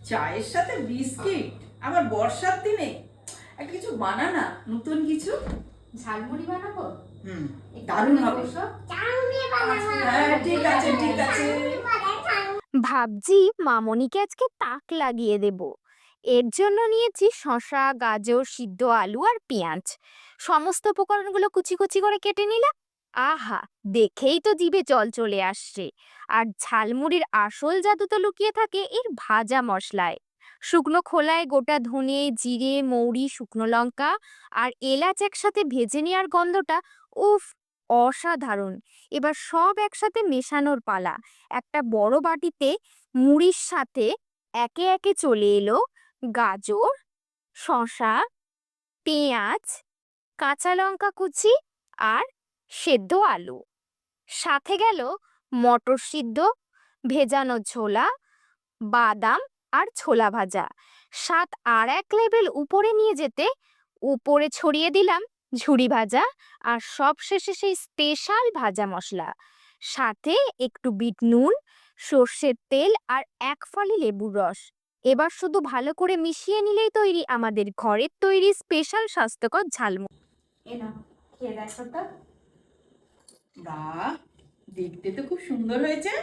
চায়ের সাথে বিস্কিট, আবার বর্ষার দিনে একটা কিছু বানানা, নতুন কিছু। ঝালমুড়ি বানাবো। দারুণ হবে। হ্যাঁ ঠিক আছে ঠিক আছে। ভাবছি মামনিকে আজকে তাক লাগিয়ে দেব। এর জন্য নিয়েছি শসা, গাজর, সিদ্ধ আলু আর পেঁয়াজ। সমস্ত উপকরণগুলো কুচি কুচি করে কেটে নিলাম। আহা, দেখেই তো জিভে জল চলে আসছে। আর ঝালমুড়ির আসল জাদু তো লুকিয়ে থাকে এর ভাজা মশলায়। শুকনো খোলায় গোটা ধনে, জিরে, মৌরি, শুকনো লঙ্কা আর এলাচ একসাথে ভেজে নেওয়ার গন্ধটা উফ, অসাধারণ। এবার সব একসাথে মেশানোর পালা। একটা বড় বাটিতে মুড়ির সাথে একে একে চলে এলো গাজর, শসা, পেঁয়াজ, কাঁচা লঙ্কা কুচি আর সেদ্ধ আলু। সাথে গেল মটর সিদ্ধ, ভেজানো ছোলা, বাদাম আর ছোলা ভাজা। স্বাদ আর এক লেভেল উপরে নিয়ে যেতে উপরে ছড়িয়ে দিলাম ঝুরি ভাজা আর সবশেষে সেই স্পেশাল ভাজা মশলা। সাথে একটু বিট নুন, সর্ষের তেল আর এক ফালি লেবুর রস। এবার শুধু ভালো করে মিশিয়ে নিলেই তৈরি আমাদের ঘরের তৈরি স্পেশাল স্বাস্থ্যকর ঝালমুড়ি। এ না, খেয়ে দেখো তো। বাহ, দেখতে তো খুব সুন্দর হয়েছে।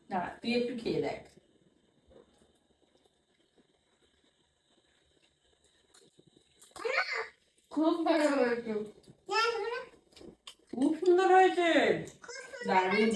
দাঁড়া, তুই একটু খেয়ে দেখ। খুব ভালো হয়েছে। খুব সুন্দর হয়েছে, দারুণ।